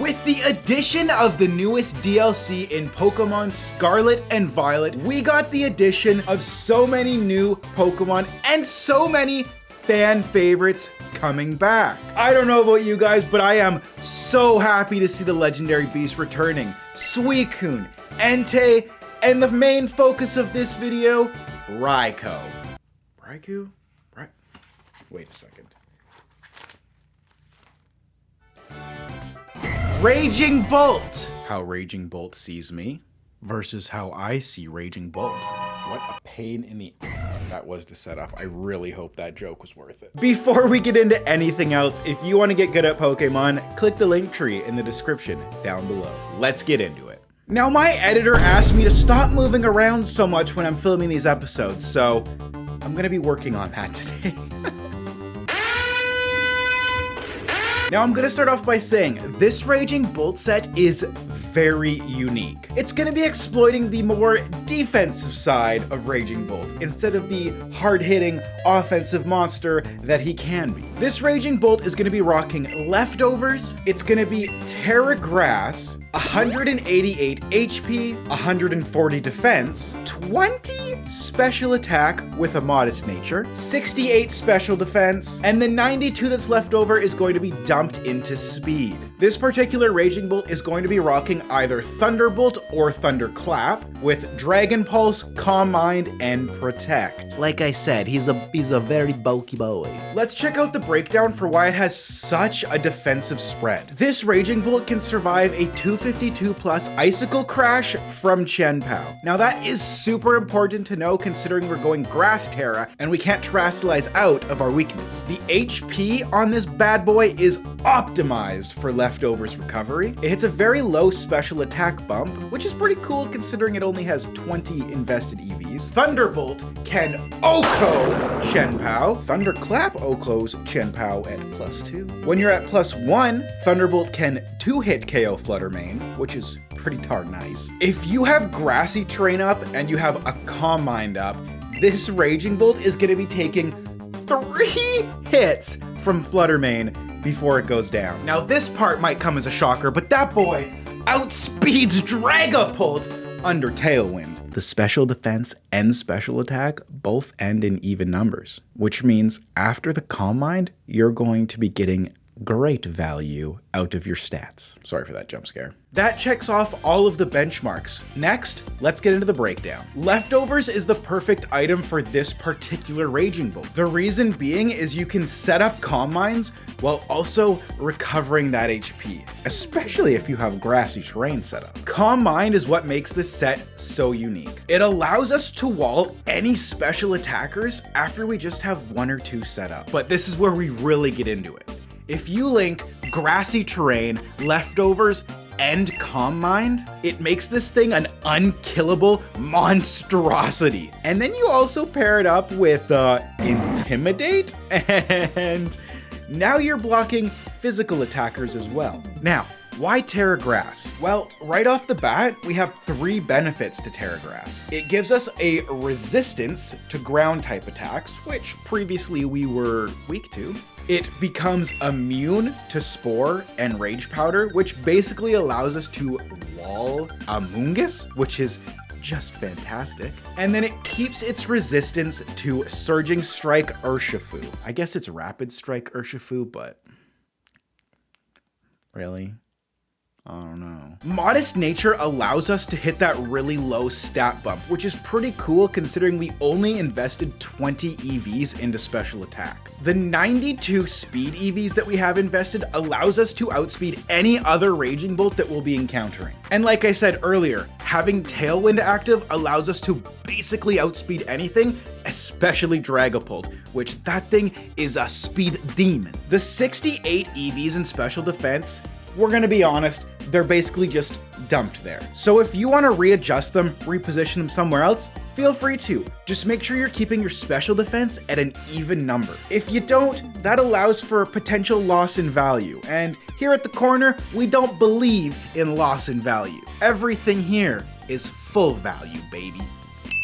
With the addition of the newest DLC in Pokemon Scarlet and Violet, we got the addition of so many new Pokemon and so many fan favorites coming back. I don't know about you guys, but I am so happy to see the legendary beast returning. Suicune, Entei, and the main focus of this video, Raikou. Raikou? Wait a second. Raging Bolt! How Raging Bolt sees me versus how I see Raging Bolt. What a pain in the ass that was to set up. I really hope that joke was worth it. Before we get into anything else, if you want to get good at Pokemon, click the link tree in the description down below. Let's get into it. Now, my editor asked me to stop moving around so much when I'm filming these episodes, so I'm gonna be working on that today. Now, I'm gonna start off by saying this Raging Bolt set is very unique. It's gonna be exploiting the more defensive side of Raging Bolt instead of the hard-hitting offensive monster that he can be. This Raging Bolt is gonna be rocking Leftovers, it's gonna be Terra Grass, 188 HP, 140 defense, 20 special attack with a modest nature, 68 special defense, and the 92 that's left over is going to be dumped into speed. This particular Raging Bolt is going to be rocking either Thunderbolt or Thunderclap with Dragon Pulse, Calm Mind, and Protect. Like I said, he's a very bulky boy. Let's check out the breakdown for why it has such a defensive spread. This Raging Bolt can survive a 252 plus Icicle Crash from Chien-Pao. Now that is super important to know considering we're going Grass Terra and we can't Terastallize out of our weakness. The HP on this bad boy is optimized for Leftovers recovery. It hits a very low special attack bump, which is pretty cool considering it only has 20 invested EVs. Thunderbolt can OHKO Chien-Pao. Thunderclap OHKOs Chien-Pao at +2. When you're at +1, Thunderbolt can 2-hit KO Fluttermane, which is pretty darn nice. If you have Grassy Terrain up and you have a Calm Mind up, this Raging Bolt is going to be taking 3 hits from Fluttermane before it goes down. Now this part might come as a shocker, but that boy outspeeds Dragapult under Tailwind. The special defense and special attack both end in even numbers, which means after the Calm Mind, you're going to be getting great value out of your stats. Sorry for that jump scare. That checks off all of the benchmarks. Next, let's get into the breakdown. Leftovers is the perfect item for this particular Raging Bolt. The reason being is you can set up Calm Minds while also recovering that HP, especially if you have Grassy Terrain set up. Calm Mind is what makes this set so unique. It allows us to wall any special attackers after we just have 1 or 2 set up. But this is where we really get into it. If you link Grassy Terrain, Leftovers, and Calm Mind, it makes this thing an unkillable monstrosity. And then you also pair it up with Intimidate, and now you're blocking physical attackers as well. Now, why Terra Grass? Well, right off the bat, we have 3 benefits to Terra Grass. It gives us a resistance to ground type attacks, which previously we were weak to. It becomes immune to Spore and Rage Powder, which basically allows us to wall Amoonguss, which is just fantastic. And then it keeps its resistance to Surging Strike Urshifu. I guess it's Rapid Strike Urshifu, but really? I don't know. Modest Nature allows us to hit that really low stat bump, which is pretty cool considering we only invested 20 EVs into special attack. The 92 speed EVs that we have invested allows us to outspeed any other Raging Bolt that we'll be encountering. And like I said earlier, having Tailwind active allows us to basically outspeed anything, especially Dragapult, which that thing is a speed demon. The 68 EVs in special defense, we're gonna be honest, they're basically just dumped there. So if you wanna readjust them, reposition them somewhere else, feel free to. Just make sure you're keeping your special defense at an even number. If you don't, that allows for potential loss in value. And here at the corner, we don't believe in loss in value. Everything here is full value, baby.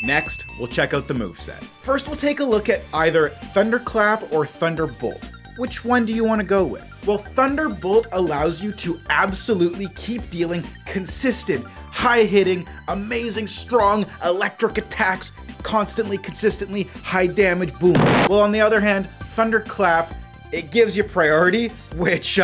Next, we'll check out the moveset. First, we'll take a look at either Thunderclap or Thunderbolt. Which one do you want to go with? Well, Thunderbolt allows you to absolutely keep dealing consistent, high-hitting, amazing, strong electric attacks, constantly, consistently, high damage, boom. Well, on the other hand, Thunderclap, it gives you priority, which,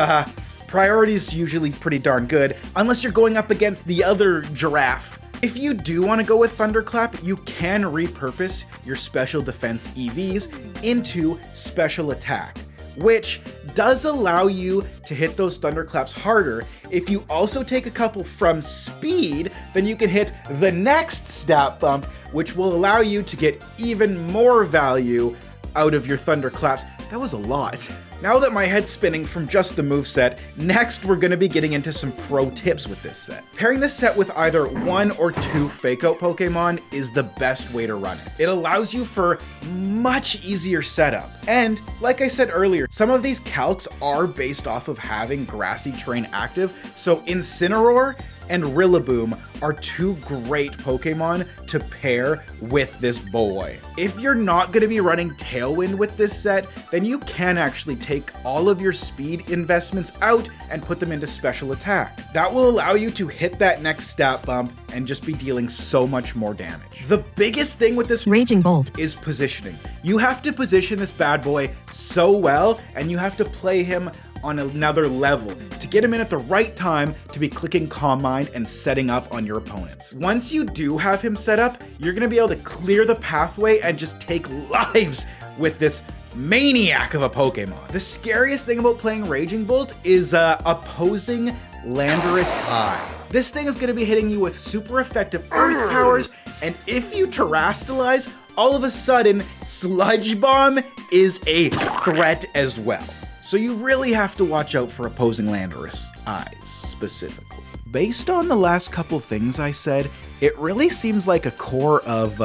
priority is usually pretty darn good, unless you're going up against the other giraffe. If you do want to go with Thunderclap, you can repurpose your special defense EVs into special attack, which does allow you to hit those Thunderclaps harder. If you also take a couple from speed, then you can hit the next stat bump, which will allow you to get even more value out of your Thunderclaps. That was a lot. Now that my head's spinning from just the moveset, next we're going to be getting into some pro tips with this set. Pairing this set with either 1 or 2 Fake Out Pokemon is the best way to run it. It allows you for much easier setup. And like I said earlier, some of these calcs are based off of having grassy terrain active, so Incineroar and Rillaboom are 2 great Pokemon to pair with this boy. If you're not going to be running Tailwind with this set, then you can actually take all of your speed investments out and put them into special attack. That will allow you to hit that next stat bump and just be dealing so much more damage. The biggest thing with this Raging Bolt is positioning. You have to position this bad boy so well, and you have to play him on another level to get him in at the right time to be clicking Calm Mind and setting up on your opponents. Once you do have him set up, you're gonna be able to clear the pathway and just take lives with this maniac of a Pokemon. The scariest thing about playing Raging Bolt is opposing Landorus Eye. This thing is gonna be hitting you with super effective Earth powers, and if you Terrastalize, all of a sudden, Sludge Bomb is a threat as well. So you really have to watch out for opposing Landorus Eyes specifically. Based on the last couple things I said, it really seems like a core of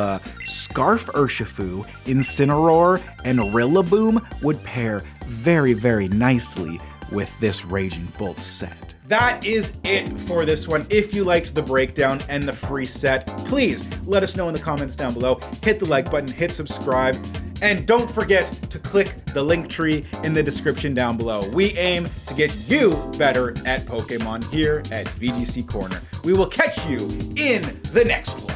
Scarf Urshifu, Incineroar, and Rillaboom would pair very, very nicely with this Raging Bolt set. That is it for this one. If you liked the breakdown and the free set, please let us know in the comments down below. Hit the like button, hit subscribe, and don't forget to click the link tree in the description down below. We aim to get you better at Pokemon here at VGC Corner. We will catch you in the next one.